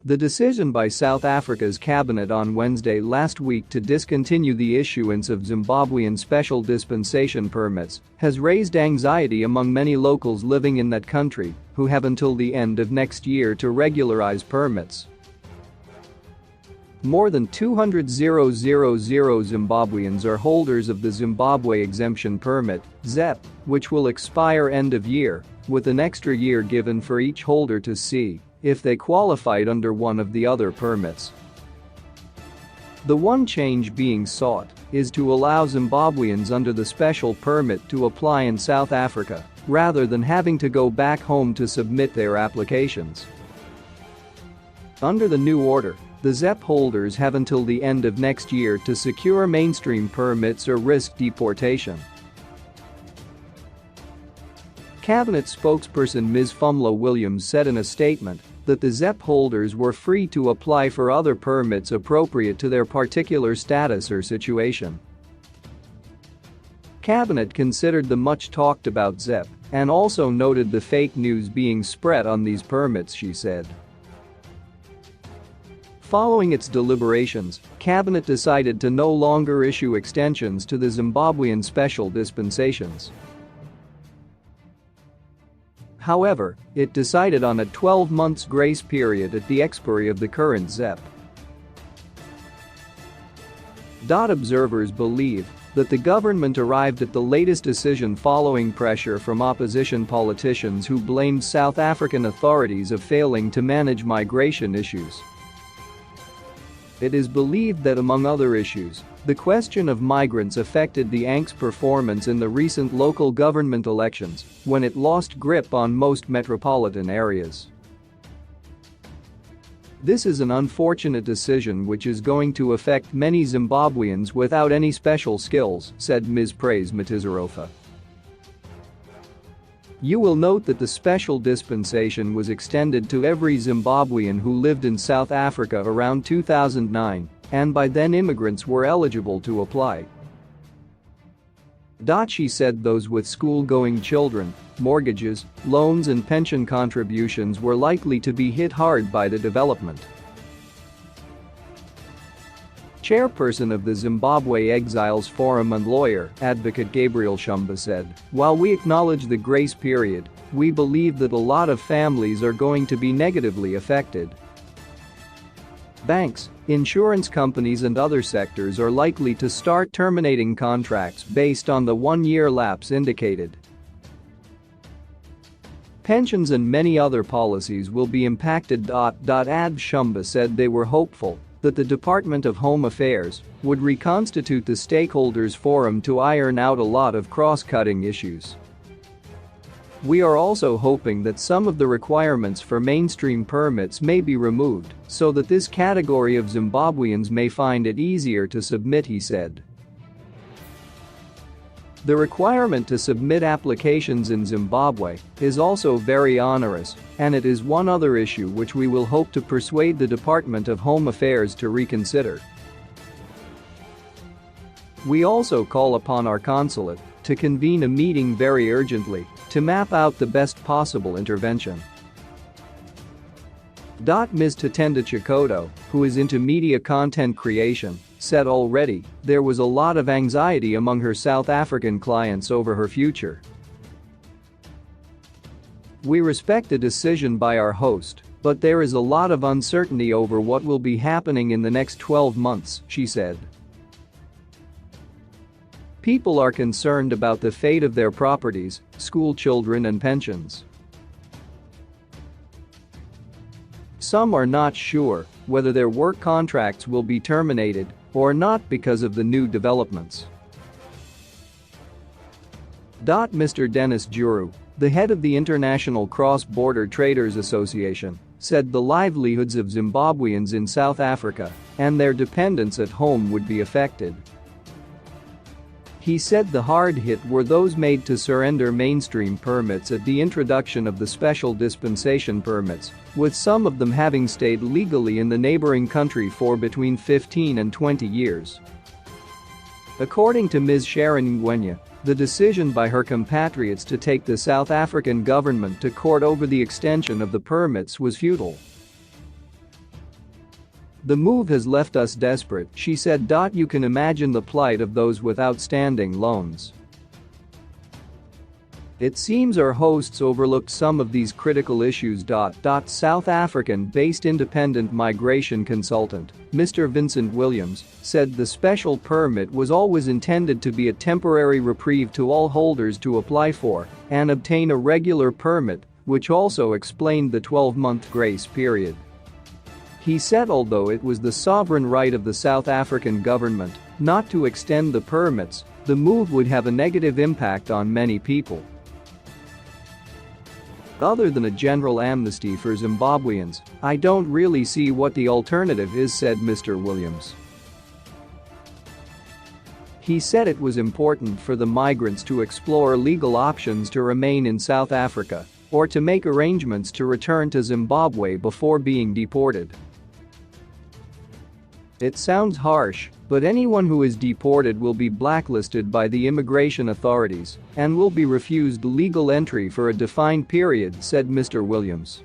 The decision by South Africa's cabinet on Wednesday last week to discontinue the issuance of Zimbabwean special dispensation permits has raised anxiety among many locals living in that country, who have until the end of next year to regularize permits. More than 200,000 Zimbabweans are holders of the Zimbabwe Exemption Permit, ZEP, which will expire end of year, with an extra year given for each holder to see if they qualified under one of the other permits. The one change being sought is to allow Zimbabweans under the special permit to apply in South Africa, rather than having to go back home to submit their applications. Under the new order, the ZEP holders have until the end of next year to secure mainstream permits or risk deportation. Cabinet spokesperson Ms. Phumla Williams said in a statement that the ZEP holders were free to apply for other permits appropriate to their particular status or situation. Cabinet considered the much-talked-about ZEP and also noted the fake news being spread on these permits, she said. Following its deliberations, Cabinet decided to no longer issue extensions to the Zimbabwean special dispensations. However, it decided on a 12 months grace period at the expiry of the current ZEP. Observers believe that the government arrived at the latest decision following pressure from opposition politicians who blamed South African authorities of failing to manage migration issues. It is believed that among other issues, the question of migrants affected the ANC's performance in the recent local government elections when it lost grip on most metropolitan areas. This is an unfortunate decision which is going to affect many Zimbabweans without any special skills, said Ms. Praise Matizarova. You will note that the special dispensation was extended to every Zimbabwean who lived in South Africa around 2009, and by then immigrants were eligible to apply. She said those with school-going children, mortgages, loans and pension contributions were likely to be hit hard by the development. Chairperson of the Zimbabwe Exiles Forum and lawyer, advocate Gabriel Shumba said, "While we acknowledge the grace period, we believe that a lot of families are going to be negatively affected. Banks, insurance companies and other sectors are likely to start terminating contracts based on the one-year lapse indicated. Pensions and many other policies will be impacted." Shumba said they were hopeful that the Department of Home Affairs would reconstitute the stakeholders forum to iron out a lot of cross-cutting issues. We are also hoping that some of the requirements for mainstream permits may be removed so that this category of Zimbabweans may find it easier to submit, he said. The requirement to submit applications in Zimbabwe is also very onerous, and it is one other issue which we will hope to persuade the Department of Home Affairs to reconsider. We also call upon our consulate to convene a meeting very urgently to map out the best possible intervention. Ms. Tatenda Chikoto, who is into media content creation, said already there was a lot of anxiety among her South African clients over her future. We respect a decision by our host, but there is a lot of uncertainty over what will be happening in the next 12 months, she said. People are concerned about the fate of their properties, school children and pensions. Some are not sure whether their work contracts will be terminated or not because of the new developments. Mr. Dennis Juru, the head of the International Cross-Border Traders Association, said the livelihoods of Zimbabweans in South Africa and their dependents at home would be affected. He said the hard hit were those made to surrender mainstream permits at the introduction of the special dispensation permits, with some of them having stayed legally in the neighboring country for between 15 and 20 years. According to Ms. Sharon Ngwenya, the decision by her compatriots to take the South African government to court over the extension of the permits was futile. "The move has left us desperate," she said. "You can imagine the plight of those with outstanding loans." It seems our hosts overlooked some of these critical issues. South African-based independent migration consultant, Mr. Vincent Williams, said the special permit was always intended to be a temporary reprieve to all holders to apply for and obtain a regular permit, which also explained the 12-month grace period. He said although it was the sovereign right of the South African government not to extend the permits, the move would have a negative impact on many people. "Other than a general amnesty for Zimbabweans, I don't really see what the alternative is," said Mr. Williams. He said it was important for the migrants to explore legal options to remain in South Africa or to make arrangements to return to Zimbabwe before being deported. "It sounds harsh, but anyone who is deported will be blacklisted by the immigration authorities and will be refused legal entry for a defined period," said Mr. Williams.